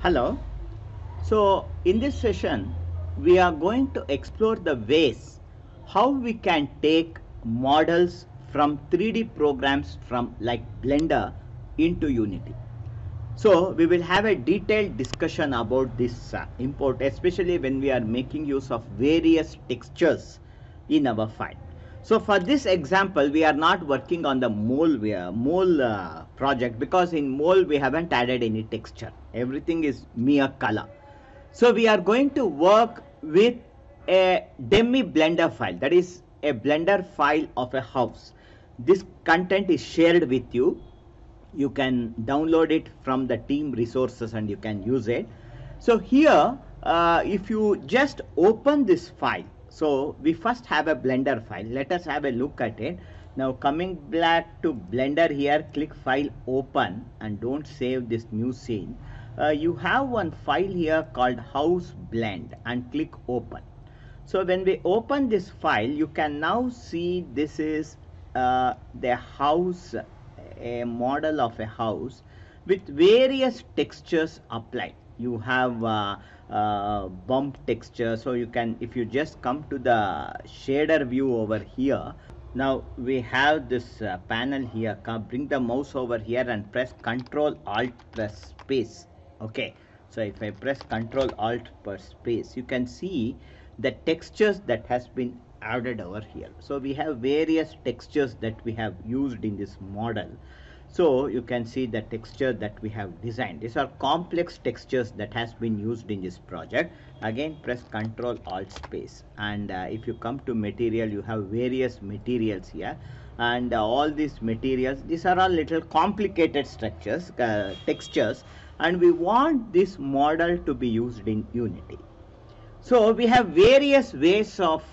Hello. So, in this session, we are going to explore the ways how we can take models from 3D programs from like Blender into Unity. So, we will have a detailed discussion about this import, especially when we are making use of various textures in our file. So, for this example, we are not working on the mole project because in mole we haven't added any texture. Everything is mere color. So we are going to work with a demi blender file, that is a blender file of a house. This content is shared with you. You can download it from the team resources and you can use it. So here if you just open this file, so we first have a blender file. Let us have a look at it. Now coming back to blender, here click file, open, and don't save this new scene. You have one file here called house blend and click open. So when we open this file, you can now see this is the house, a model of a house with various textures applied. You have bump texture, so you can, if you just come to the shader view over here, now we have this panel here. Bring the mouse over here and press Ctrl Alt press space. Okay, so if I press Ctrl Alt per space, you can see the textures that has been added over here. So we have various textures that we have used in this model. So you can see the texture that we have designed. These are complex textures that has been used in this project. Again, press Ctrl Alt space, and if you come to material, you have various materials here, and all these materials, these are all little complicated structures, textures, and we want this model to be used in Unity. So we have various ways of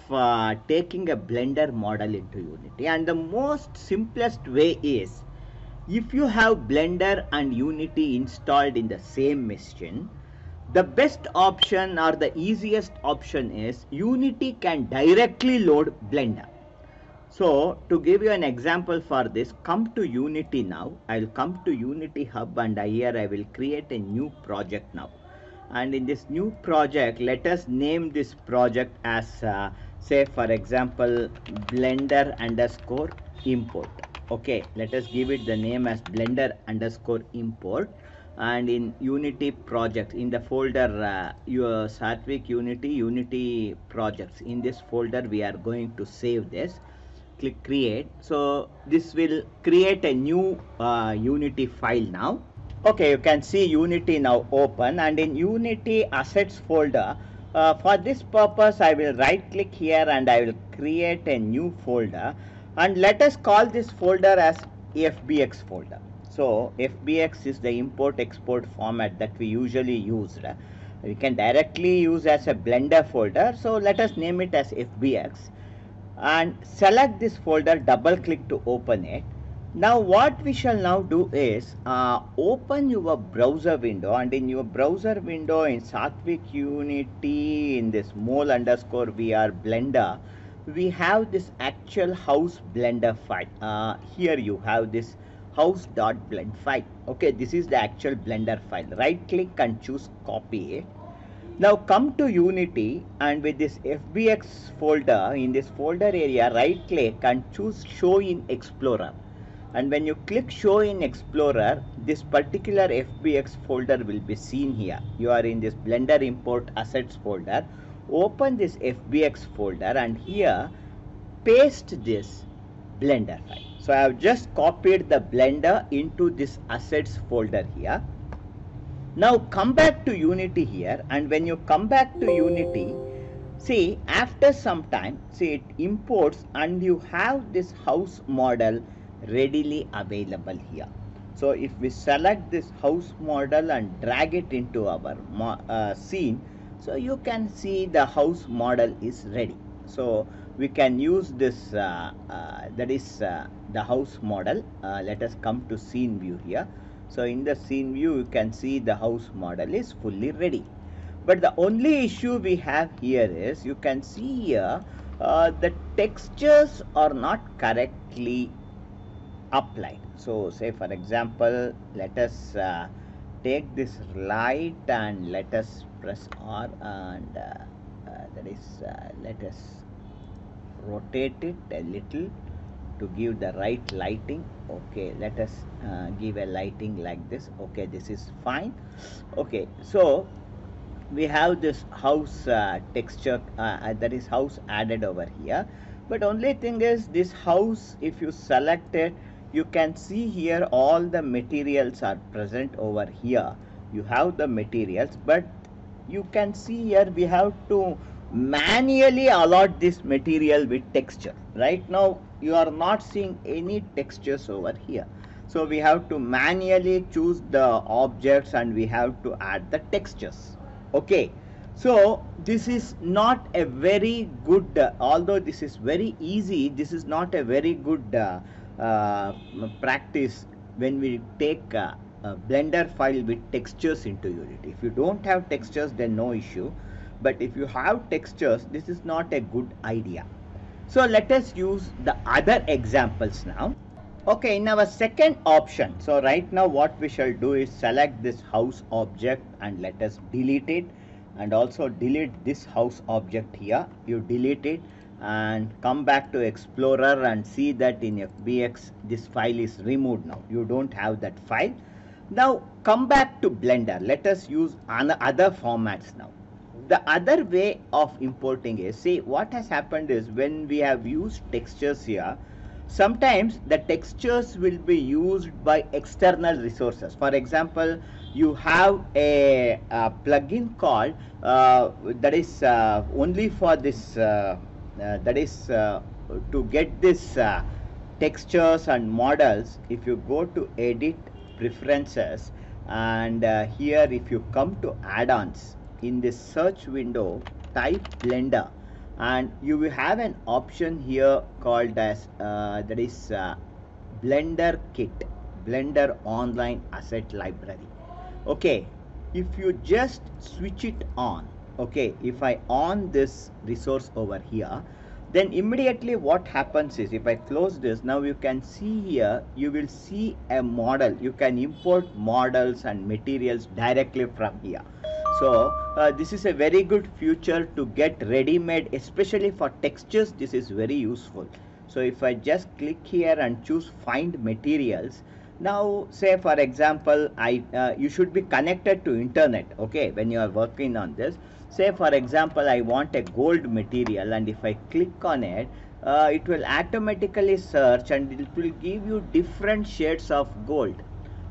taking a Blender model into Unity, and the most simplest way is, if you have Blender and Unity installed in the same machine, the best option or the easiest option is Unity can directly load Blender. So to give you an example for this, come to Unity now. I'll come to Unity Hub, and here I will create a new project now. And in this new project, let us name this project as say for example blender underscore import. Okay, let us give it the name as blender underscore import. And in Unity project, in the folder your Satvik Unity projects, in this folder we are going to save this. Click create. So this will create a new Unity file now. Okay, you can see Unity now open, and in Unity assets folder, for this purpose I will right click here and I will create a new folder, and let us call this folder as FBX folder. So FBX is the import export format that we usually use. We can directly use as a Blender folder, so let us name it as FBX and select this folder, double click to open it. Now what we shall now do is open your browser window, and in your browser window in Satvik Unity, in this mole underscore VR blender, we have this actual house blender file. Here you have this house.blend file. Okay, this is the actual blender file. Right click and choose copy it. Now come to Unity, and with this FBX folder, in this folder area, right click and choose show in Explorer. And when you click show in Explorer, this particular FBX folder will be seen here. You are in this Blender import assets folder. Open this FBX folder and here paste this Blender file. So I have just copied the Blender into this assets folder here. Now come back to Unity here, and when you come back to Unity, see after some time, see it imports and you have this house model readily available here. So if we select this house model and drag it into our scene, so you can see the house model is ready. So we can use this that is the house model. Let us come to scene view here. So in the scene view, you can see the house model is fully ready. But the only issue we have here is, you can see here the textures are not correctly applied. So say for example, let us take this light and let us press R, and that is let us rotate it a little to give the right lighting. Okay, let us give a lighting like this. Okay, this is fine. Okay, so we have this house texture, that is house added over here, but only thing is this house, if you select it, you can see here all the materials are present over here. You have the materials, but you can see here we have to manually allot this material with texture. Right now you are not seeing any textures over here, so we have to manually choose the objects and we have to add the textures. Okay, so this is not a very good, although this is very easy, this is not a very good practice when we take a Blender file with textures into Unity. If you don't have textures, then no issue, but if you have textures, this is not a good idea. So let us use the other examples now. Okay, in our second option, so right now what we shall do is select this house object and let us delete it, and also delete this house object here. You delete it and come back to Explorer and see that in FBX this file is removed now. You don't have that file. Now come back to Blender. Let us use other formats now. The other way of importing is, see what has happened is when we have used textures here, sometimes the textures will be used by external resources. For example, you have a plugin called that is only for this that is to get this textures and models. If you go to edit preferences and here if you come to add-ons, in this search window type Blender, and you will have an option here called as that is Blender Kit, Blender Online Asset Library. Okay, if you just switch it on, okay, if I on this resource over here, then immediately what happens is, if I close this, now you can see here, you will see a model. You can import models and materials directly from here. So this is a very good feature to get ready-made, especially for textures. This is very useful. So if I just click here and choose find materials, now say for example you should be connected to internet, okay, when you are working on this. Say for example I want a gold material, and if I click on it, it will automatically search and it will give you different shades of gold.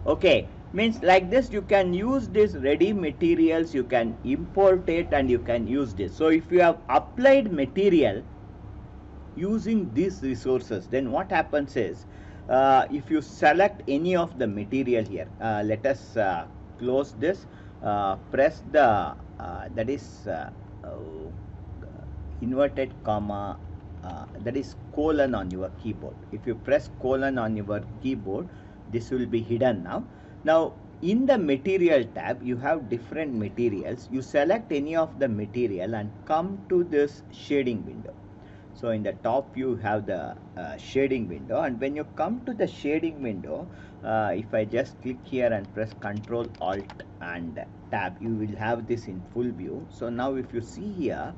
Okay, means like this you can use this ready materials, you can import it and you can use this. So if you have applied material using these resources, then what happens is if you select any of the material here, let us close this, press the that is inverted comma, that is colon on your keyboard. If you press colon on your keyboard, this will be hidden now. Now in the material tab you have different materials. You select any of the material and come to this shading window. So in the top you have the shading window, and when you come to the shading window, if I just click here and press Ctrl Alt and tab, you will have this in full view. So now if you see here,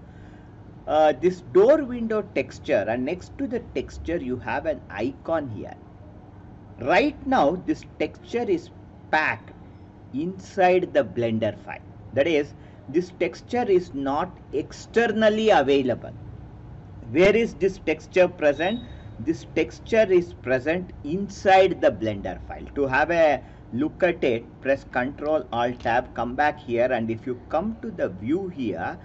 this door window texture, and next to the texture you have an icon here. Right now this texture is packed inside the Blender file. That is, this texture is not externally available. Where is this texture present? This texture is present inside the Blender file. To have a look at it, press Ctrl Alt Tab, come back here, and if you come to the view here,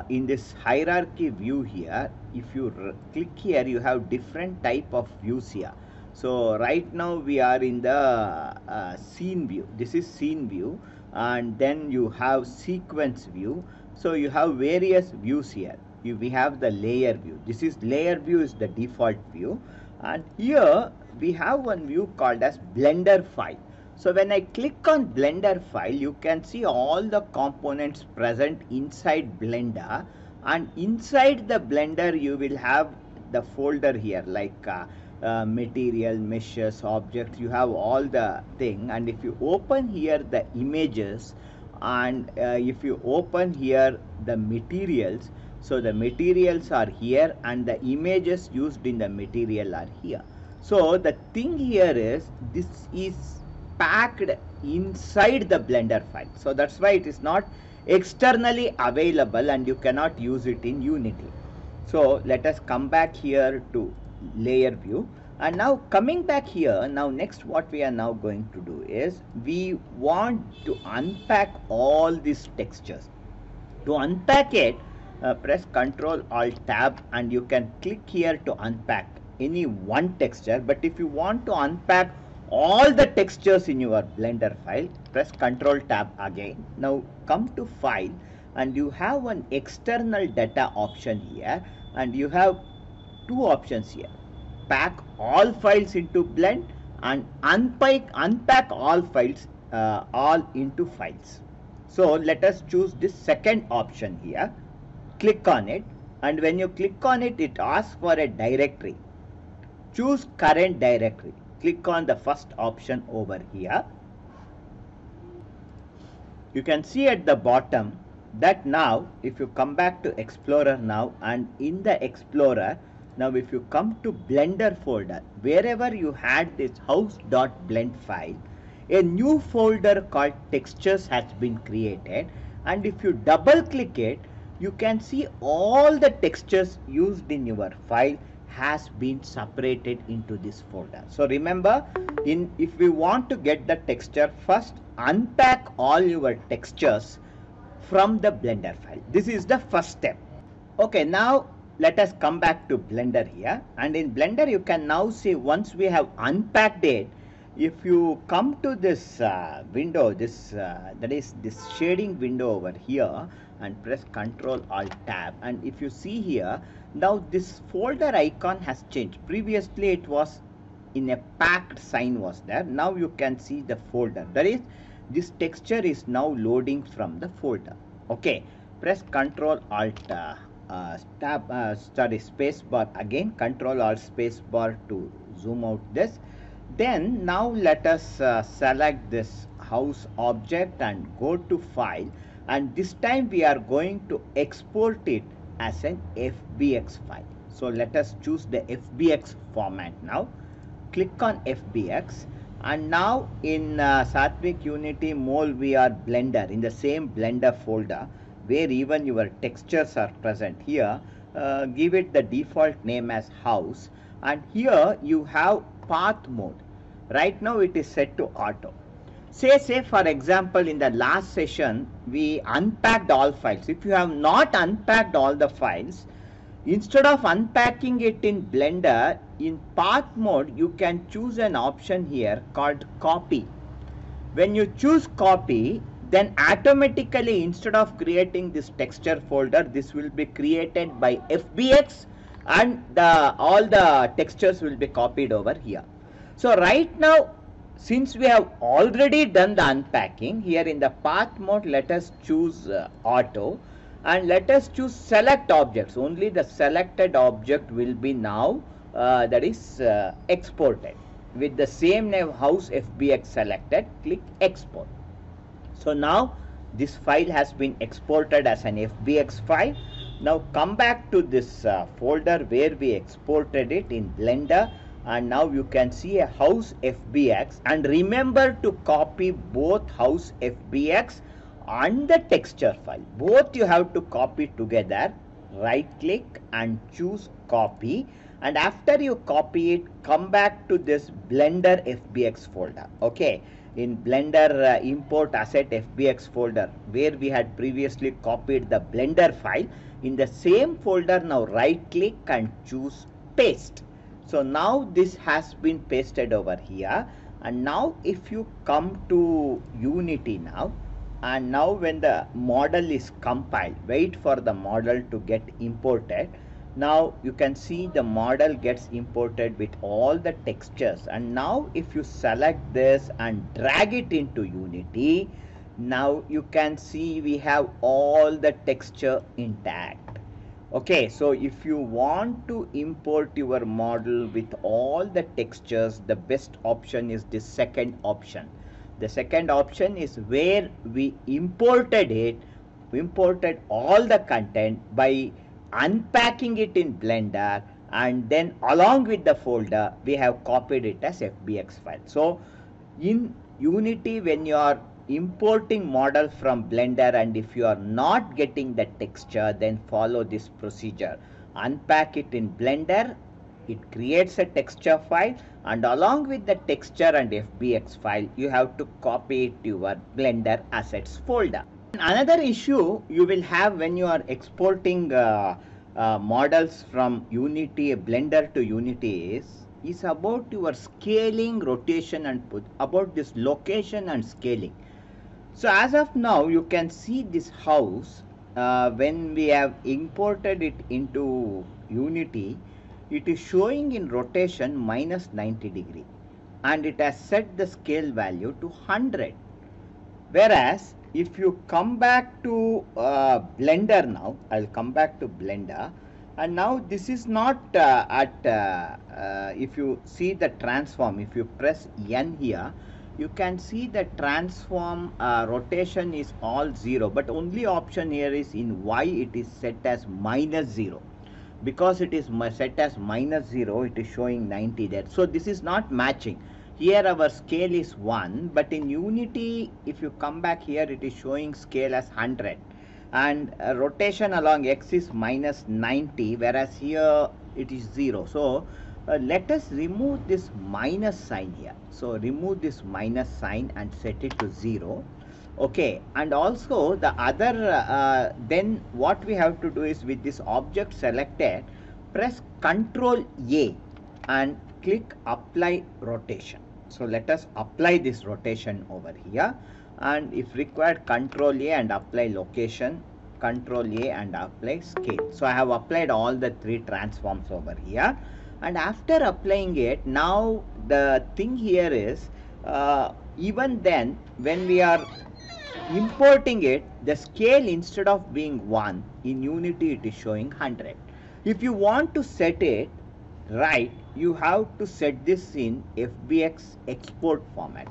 in this hierarchy view here, if you click here, you have different type of views here. So right now we are in the scene view. This is scene view, and then you have sequence view. So you have various views here. We have the layer view. This is layer view, is the default view, and here we have one view called as Blender file. So when I click on Blender file, you can see all the components present inside Blender, and inside the Blender you will have the folder here like material, meshes, objects, you have all the thing. And if you open here the images, and if you open here the materials, so the materials are here and the images used in the material are here. So the thing here is, this is packed inside the Blender file, so that's why it is not externally available and you cannot use it in Unity. So let us come back here to layer view, and now coming back here, now next what we are now going to do is, we want to unpack all these textures. To unpack it, press Ctrl Alt Tab and you can click here to unpack any one texture. But if you want to unpack all the textures in your Blender file, press Ctrl Tab again. Now come to File and you have an external data option here, and you have two options here: pack all files into blend and unpack all files all into files. So let us choose this second option here. Click on it, and when you click on it, it asks for a directory. Choose current directory. Click on the first option over here. You can see at the bottom that now if you come back to Explorer now, and in the Explorer, now if you come to Blender folder, wherever you had this house.blend file, a new folder called textures has been created, and if you double click it, you can see all the textures used in your file has been separated into this folder. So remember, if we want to get the texture, first unpack all your textures from the Blender file. This is the first step. Okay, now let us come back to Blender here, and in Blender you can now see, once we have unpacked it, if you come to this window, this that is this shading window over here, and press Ctrl Alt Tab, and if you see here, now this folder icon has changed. Previously it was in a packed sign was there. Now you can see the folder, that is, this texture is now loading from the folder. Okay, press Ctrl Alt space bar again, Ctrl Alt space bar to zoom out this. Then now let us select this house object and go to File, and this time we are going to export it as an FBX file. So let us choose the FBX format now. Click on FBX, and now in Satvik Unity Mole VR Blender, in the same Blender folder where even your textures are present here, give it the default name as house, and here you have path mode. Right now it is set to auto. Say for example, in the last session we unpacked all files. If you have not unpacked all the files, instead of unpacking it in Blender, in path mode you can choose an option here called copy. When you choose copy, then automatically instead of creating this texture folder, this will be created by FBX, and all the textures will be copied over here. So right now, since we have already done the unpacking, here in the path mode, let us choose auto, and let us choose select objects. Only the selected object will be now that is exported with the same name house FBX selected. Click export. So now this file has been exported as an FBX file. Now come back to this folder where we exported it in Blender, and now you can see a house FBX, and remember to copy both house FBX and the texture file. Both you have to copy together. Right click and choose copy, and after you copy it, come back to this Blender FBX folder. Okay, in Blender import asset FBX folder where we had previously copied the Blender file, in the same folder now right click and choose paste. So now this has been pasted over here, and now if you come to Unity now, and now when the model is compiled, wait for the model to get imported. Now you can see the model gets imported with all the textures, and now if you select this and drag it into Unity, now you can see we have all the texture intact. Okay, so if you want to import your model with all the textures, the best option is the second option. The second option is where we imported it, we imported all the content by unpacking it in Blender, and then along with the folder we have copied it as FBX file. So in Unity, when you are importing model from Blender, and if you are not getting the texture, then follow this procedure. Unpack it in Blender, it creates a texture file, and along with the texture and FBX file you have to copy it to your Blender assets folder. Another issue you will have when you are exporting models from Unity, Blender to Unity is about your scaling, rotation, and about this location and scaling. So as of now, you can see this house when we have imported it into Unity, it is showing in rotation minus 90 degree, and it has set the scale value to 100. Whereas if you come back to Blender now, I'll come back to Blender, and now this is not if you see the transform, if you press N here, you can see the transform rotation is all 0, but only option here is in Y it is set as minus 0. Because it is set as minus 0, it is showing 90 there. So this is not matching. Here our scale is 1, but in Unity, if you come back here, it is showing scale as 100. And rotation along X is minus 90, whereas here it is 0. So let us remove this minus sign here. So remove this minus sign and set it to 0. Okay, and also the other then what we have to do is, with this object selected, press Ctrl A and click apply rotation. So let us apply this rotation over here, and if required, Ctrl A and apply location, Ctrl A and apply scale. So I have applied all the 3 transforms over here, and after applying it, now the thing here is even then when we are importing it, the scale instead of being 1 in Unity, it is showing 100. If you want to set it right, you have to set this in FBX export format.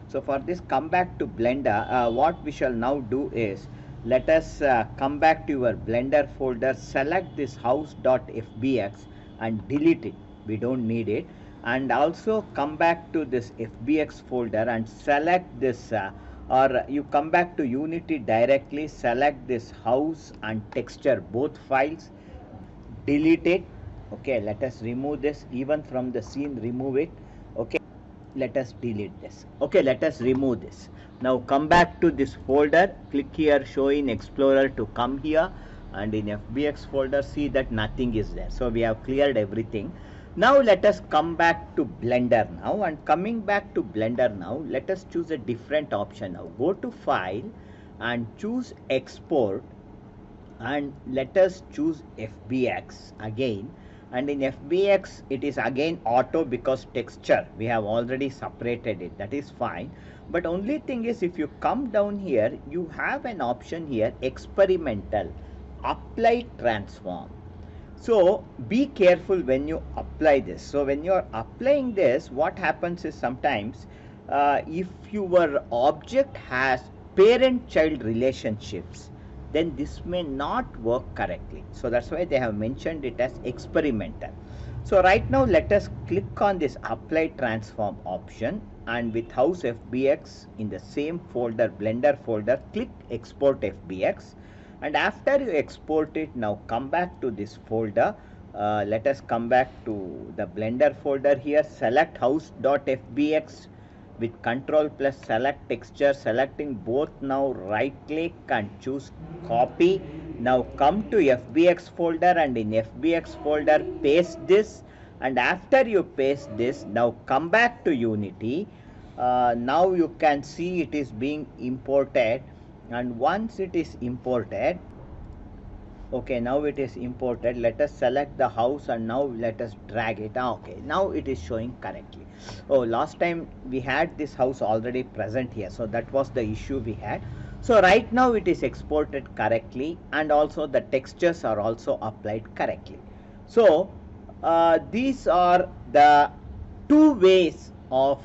So for this, come back to Blender. What we shall now do is, let us come back to your Blender folder, select this house.fbx and delete it. We don't need it. And also come back to this FBX folder and select this or you come back to Unity directly, select this house and texture, both files, delete it. Okay, let us remove this, even from the scene, remove it. Okay, let us delete this. Okay, let us remove this. Now come back to this folder, click here, show in Explorer to come here, and in FBX folder, see that nothing is there. So we have cleared everything. Now let us come back to Blender now, and coming back to Blender now, let us choose a different option now. Go to File and choose Export, and let us choose FBX again. And in FBX it is again auto, because texture we have already separated it, that is fine. But only thing is, if you come down here, you have an option here, experimental, apply transform. So be careful when you apply this. So when you are applying this, what happens is, sometimes if your object has parent-child relationships, then this may not work correctly. So that's why they have mentioned it as experimental. So right now let us click on this apply transform option, and with house FBX in the same folder, Blender folder, click export FBX. And after you export it, now come back to this folder. Let us come back to the Blender folder here, select house.fbx with Ctrl plus select texture, selecting both. Now right click and choose copy. Now come to FBX folder, and in FBX folder paste this, and after you paste this, now come back to Unity. Now you can see it is being imported, and once it is imported, okay, now it is imported. Let us select the house, and now let us drag it. Okay, now it is showing correctly. Oh, last time we had this house already present here, so that was the issue we had. So right now it is exported correctly, and also the textures are also applied correctly. So these are the two ways of,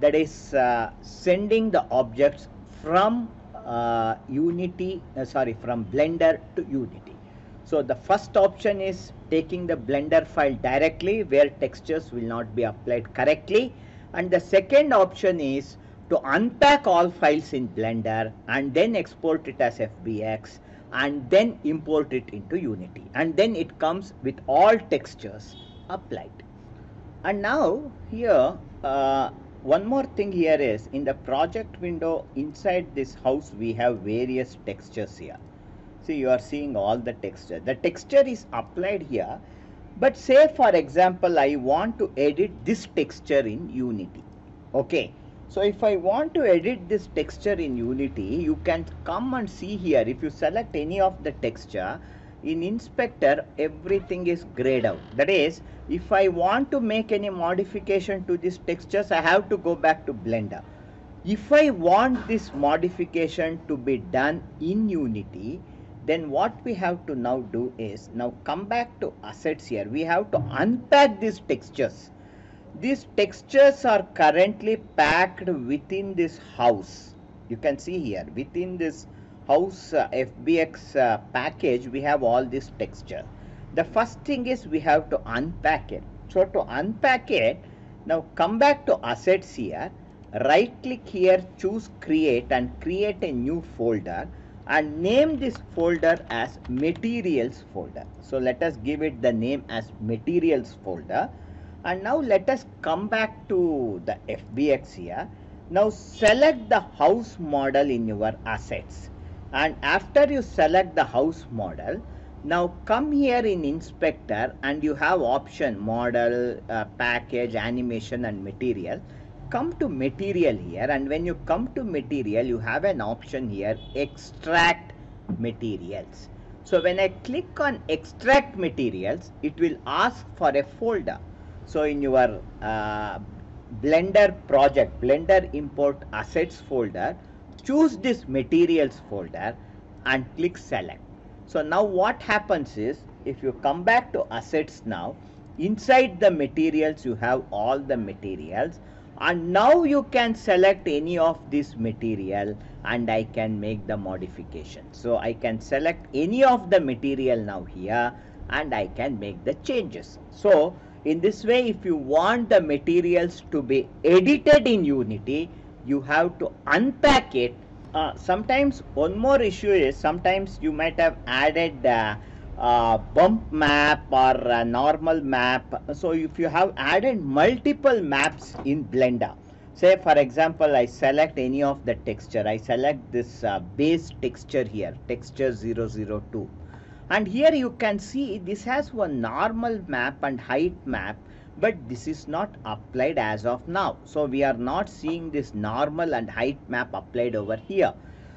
that is sending the objects from from Blender to Unity. So the first option is taking the Blender file directly where textures will not be applied correctly, and the second option is to unpack all files in Blender and then export it as FBX and then import it into Unity, and then it comes with all textures applied. And now here one more thing here is, in the project window inside this house we have various textures here. See, you are seeing all the texture. The texture is applied here, but say for example I want to edit this texture in Unity. Okay, so if I want to edit this texture in Unity, you can come and see here. If you select any of the texture in inspector, everything is grayed out. That is, if I want to make any modification to these textures, I have to go back to Blender. If I want this modification to be done in Unity, then what we have to now do is, now come back to assets here. We have to unpack these textures. These textures are currently packed within this house. You can see here within this house FBX package we have all this texture. The first thing is we have to unpack it. So to unpack it, now come back to assets here, right click here, choose create and create a new folder and name this folder as materials folder. So let us give it the name as materials folder. And now let us come back to the FBX here. Now select the house model in your assets, and after you select the house model, now come here in inspector and you have option model, package, animation and material. Come to material here, and when you come to material you have an option here, extract materials. So when I click on extract materials, it will ask for a folder. So in your Blender project, Blender import assets folder, choose this materials folder and click select. So now what happens is, if you come back to assets now, inside the materials you have all the materials, and now you can select any of this material and I can make the modification. So I can select any of the material now here and I can make the changes. So in this way, if you want the materials to be edited in Unity, you have to unpack it. Sometimes one more issue is, sometimes you might have added bump map or a normal map. So if you have added multiple maps in Blender, say for example I select any of the texture, I select this base texture here, texture 002. And here you can see this has one normal map and height map, but this is not applied as of now. So we are not seeing this normal and height map applied over here.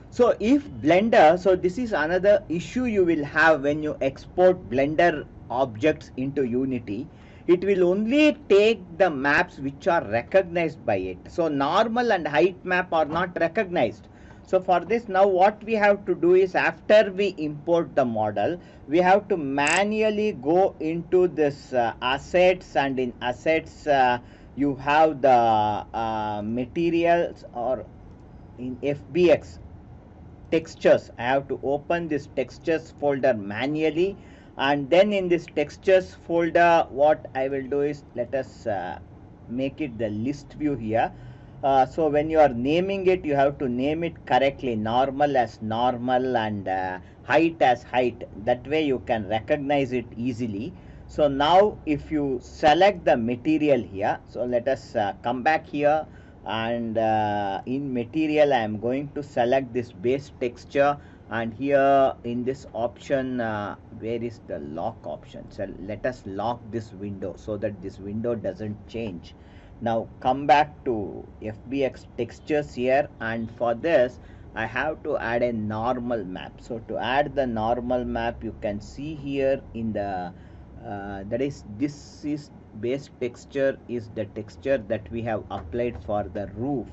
So if Blender, so this is another issue you will have when you export Blender objects into Unity. It will only take the maps which are recognized by it. So normal and height map are not recognized. So for this, now what we have to do is, after we import the model, we have to manually go into this assets, and in assets you have the materials, or in FBX textures. I have to open this textures folder manually, and then in this textures folder what I will do is, let us make it the list view here. So when you are naming it, you have to name it correctly, normal as normal and height as height. That way you can recognize it easily. So now if you select the material here, so let us come back here, and in material I am going to select this base texture, and here in this option, where is the lock option? So let us lock this window so that this window doesn't change. Now come back to FBX textures here, and for this I have to add a normal map. So to add the normal map, you can see here in the that is, this is base texture, is the texture that we have applied for the roof.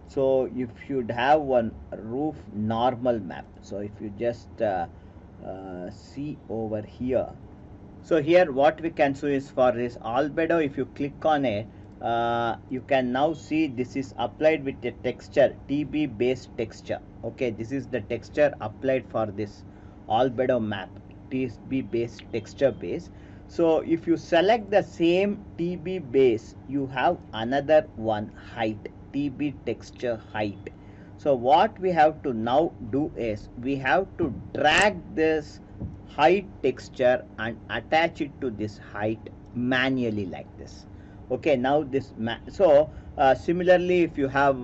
So you should have one roof normal map. So if you just see over here, so here what we can see is for this albedo, if you click on it, you can now see this is applied with a texture, TB based texture. Okay, this is the texture applied for this albedo map, TB based texture base. So if you select the same TB base, you have another one height, TB texture height. So what we have to now do is we have to drag this height texture and attach it to this height manually like this. Okay, now this similarly, if you have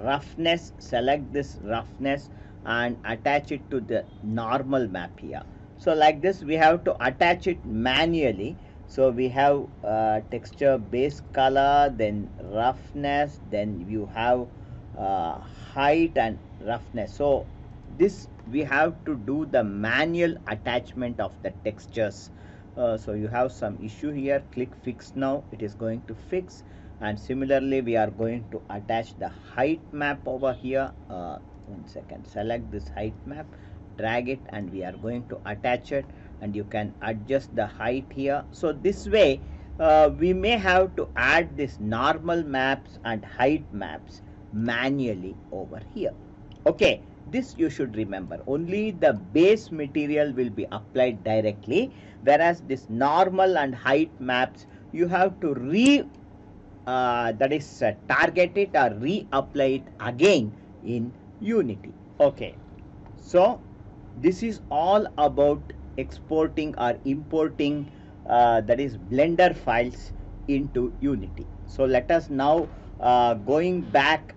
roughness, select this roughness and attach it to the normal map here. So like this we have to attach it manually. So we have texture base color, then roughness, then you have height and roughness. So this we have to do the manual attachment of the textures. So you have some issue here, click fix now, it is going to fix. And similarly we are going to attach the height map over here. 1 second, select this height map, drag it, and we are going to attach it, and you can adjust the height here. So this way we may have to add this normal maps and height maps manually over here. Okay, this you should remember. Only the base material will be applied directly, whereas this normal and height maps you have to target it or reapply it again in Unity. Okay, so this is all about exporting or importing that is Blender files into Unity. So let us now going back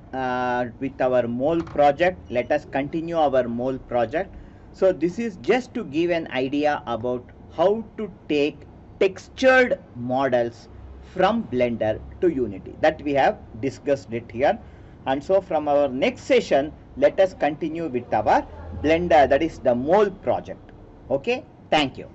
with our mole project, let us continue our mole project. So this is just to give an idea about how to take textured models from Blender to Unity, that we have discussed it here. And so from our next session, let us continue with our Blender, that is the mole project. Okay, thank you.